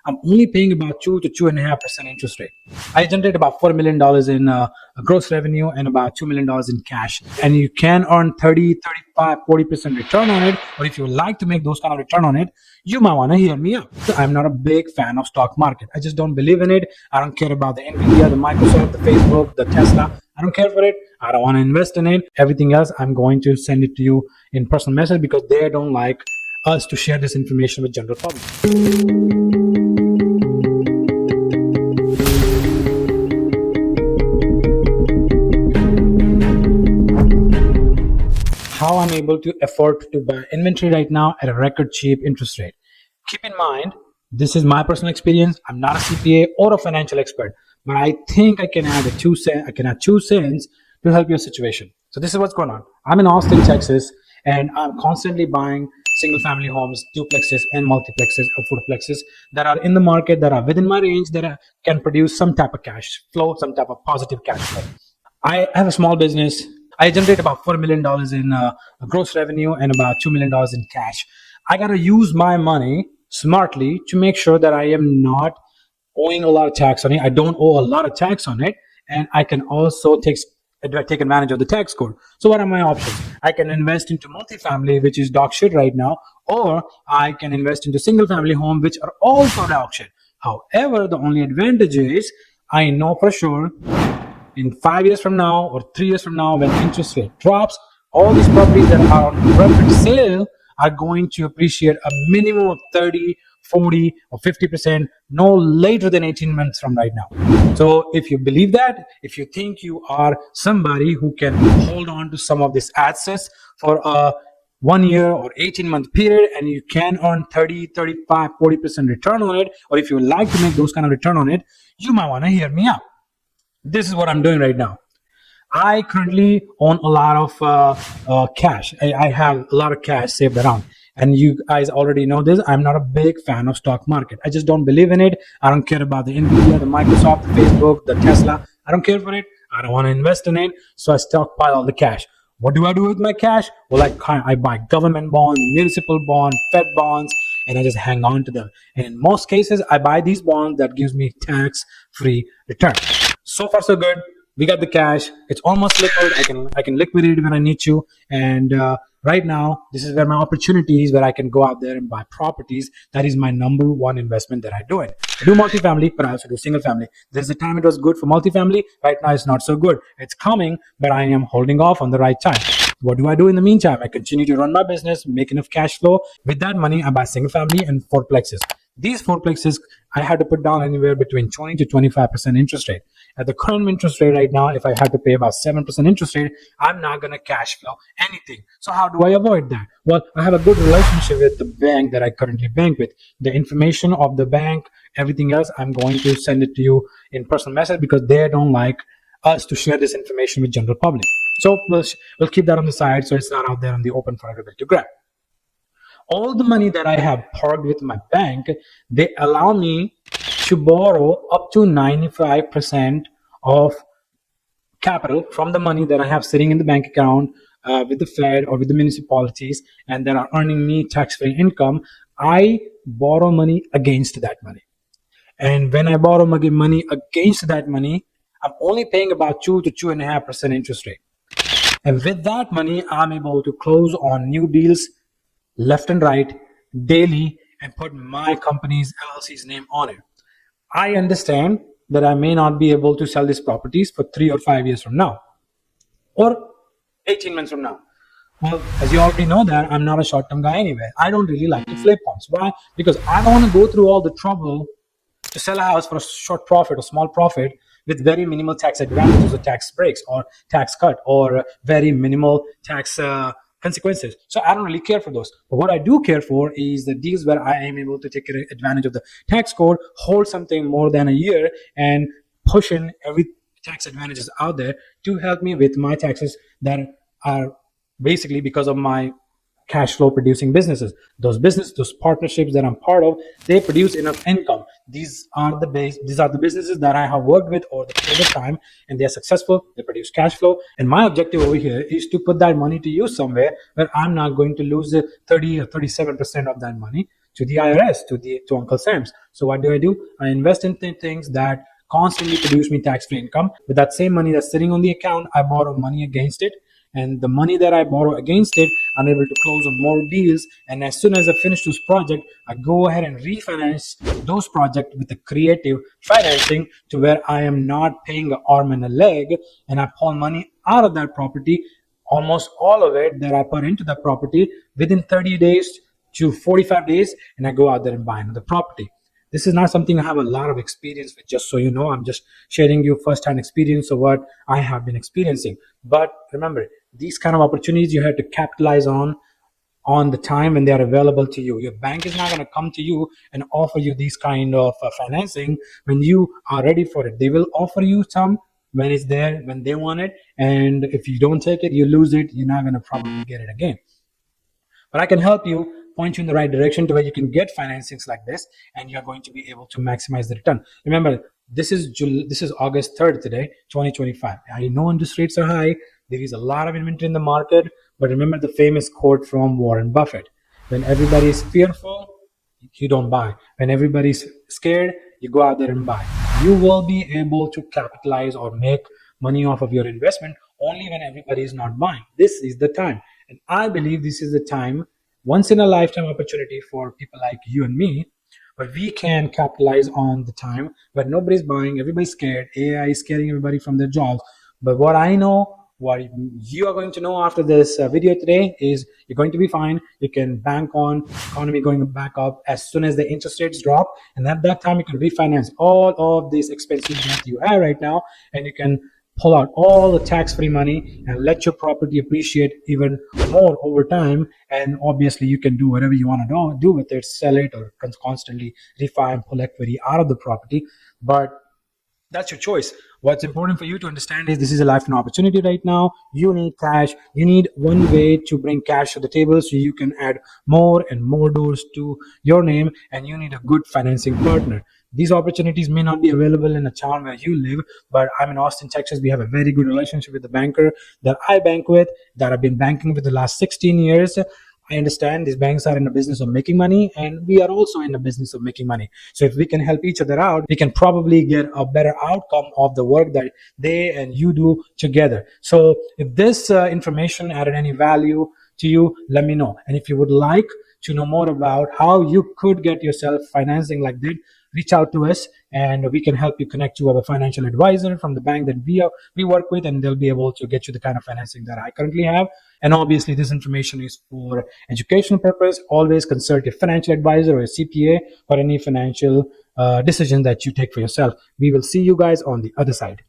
I'm only paying about 2 to 2.5% interest rate. I generate about $4 million in gross revenue and about $2 million in cash. And you can earn 30, 35, 40% return on it. Or if you would like to make those kind of return on it, you might want to hear me out. I'm not a big fan of stock market. I just don't believe in it. I don't care about the Nvidia, the Microsoft, the Facebook, the Tesla. I don't care for it. I don't want to invest in it. Everything else, I'm going to send it to you in personal message because they don't like us to share this information with general public. How I'm able to afford to buy inventory right now at a record cheap interest rate. Keep in mind, this is my personal experience. I'm not a CPA or a financial expert, but I think I can add 2 cents to help your situation. So this is what's going on. I'm in Austin, Texas, and I'm constantly buying single family homes, duplexes and multiplexes or fourplexes that are in the market, that are within my range, that can produce some type of cash flow, some type of positive cash flow. I have a small business. I generate about $4 million in gross revenue and about $2 million in cash. I got to use my money smartly to make sure that I am not owing a lot of tax on it. I don't owe a lot of tax on it. And I can also take advantage of the tax code. So what are my options? I can invest into multifamily, which is dog shit right now, or I can invest into single family home, which are also dog shit. However, the only advantage is I know for sure in 5 years from now or 3 years from now, when interest rate drops, all these properties that are on rapid sale are going to appreciate a minimum of 30, 40, or 50% no later than 18 months from right now. So if you believe that, if you think you are somebody who can hold on to some of these assets for a 1 year or 18-month period, and you can earn 30, 35, 40% return on it, or if you would like to make those kind of return on it, you might want to hear me out. This is what I'm doing right now. I currently own a lot of cash. I have a lot of cash saved around. And you guys already know this. I'm not a big fan of stock market. I just don't believe in it. I don't care about the Nvidia, the Microsoft, the Facebook, the Tesla. I don't care for it. I don't want to invest in it. So I stockpile all the cash. What do I do with my cash? Well, I buy government bonds, municipal bonds, Fed bonds, and I just hang on to them. And in most cases, I buy these bonds that gives me tax-free return. So far, so good. We got the cash. It's almost liquid. I can liquidate it when I need to. And right now, this is where my opportunity is, where I can go out there and buy properties. That is my number one investment that I do it. I do multifamily, but I also do single family. There's a time it was good for multifamily. Right now, it's not so good. It's coming, but I am holding off on the right time. What do I do in the meantime? I continue to run my business, make enough cash flow. With that money, I buy single family and fourplexes. These fourplexes, I had to put down anywhere between 20 to 25% interest rate. At the current interest rate right now, if I had to pay about 7% interest rate, I'm not going to cash flow anything. So how do I avoid that? Well, I have a good relationship with the bank that I currently bank with. The information of the bank, everything else, I'm going to send it to you in personal message because they don't like us to share this information with general public. So we'll keep that on the side so it's not out there on the open for everybody to grab. All the money that I have parked with my bank, they allow me to borrow up to 95% of capital from the money that I have sitting in the bank account with the Fed or with the municipalities, and that are earning me tax-free income. I borrow money against that money. And when I borrow money against that money, I'm only paying about 2 to 2.5% interest rate. And with that money, I'm able to close on new deals left and right daily and put my company's LLC's name on it. I understand that I may not be able to sell these properties for 3 or 5 years from now or 18 months from now. Well, as you already know that I'm not a short-term guy anyway. I don't really like to flip homes. Why? Because I don't want to go through all the trouble to sell a house for a short profit or small profit with very minimal tax advantages or tax breaks or tax cut or very minimal tax consequences. So I don't really care for those. But what I do care for is the deals where I am able to take advantage of the tax code, hold something more than a year, and push in every tax advantages out there to help me with my taxes that are basically because of my cash flow producing businesses. Those partnerships that I'm part of, they produce enough income. These are the businesses that I have worked with over the period of time, and they're successful. They produce cash flow. And my objective over here is to put that money to use somewhere where I'm not going to lose the 30 or 37% of that money to the IRS, to Uncle Sam's. So what do? I invest in things that constantly produce me tax-free income. With that same money that's sitting on the account, I borrow money against it, and the money that I borrow against it, I'm able to close on more deals. And as soon as I finish this project, I go ahead and refinance those projects with a creative financing to where I am not paying an arm and a leg, and I pull money out of that property, almost all of it that I put into that property within 30 days to 45 days, and I go out there and buy another property. This is not something I have a lot of experience with, just so you know. I'm just sharing you first-hand experience of what I have been experiencing. But remember, these kind of opportunities you have to capitalize on the time when they are available to you. Your bank is not going to come to you and offer you these kind of financing when you are ready for it. They will offer you some when it's there, when they want it. And if you don't take it, you lose it. You're not going to probably get it again. But I can help you, point you in the right direction to where you can get financings like this, and you're going to be able to maximize the return. Remember, this is August 3rd today, 2025. I know interest rates are high. There is a lot of inventory in the market, but remember the famous quote from Warren Buffett: when everybody is fearful, you don't buy. When everybody's scared, you go out there and buy. You will be able to capitalize or make money off of your investment only when everybody is not buying. This is the time. And I believe this is the time, once in a lifetime opportunity for people like you and me, where we can capitalize on the time where nobody's buying, everybody's scared, AI is scaring everybody from their jobs. But what I know, what you are going to know after this video today is you're going to be fine. You can bank on economy going back up as soon as the interest rates drop, and at that time you can refinance all of these expenses that you have right now, and you can pull out all the tax-free money and let your property appreciate even more over time. And obviously you can do whatever you want to do with it, sell it, or constantly refi and pull equity out of the property. But that's your choice. What's important for you to understand is this is a lifetime opportunity right now. You need cash. You need one way to bring cash to the table so you can add more and more doors to your name, and you need a good financing partner. These opportunities may not be available in a town where you live, but I'm in Austin, Texas. We have a very good relationship with the banker that I bank with, that I've been banking with the last 16 years. I understand these banks are in the business of making money, and we are also in the business of making money. So if we can help each other out, we can probably get a better outcome of the work that they and you do together. So if this information added any value to you, let me know. And if you would like to know more about how you could get yourself financing like that, reach out to us, and we can help you connect to our financial advisor from the bank that we work with, and they'll be able to get you the kind of financing that I currently have. And obviously this information is for educational purpose. Always consult your financial advisor or a CPA for any financial decision that you take for yourself. We will see you guys on the other side.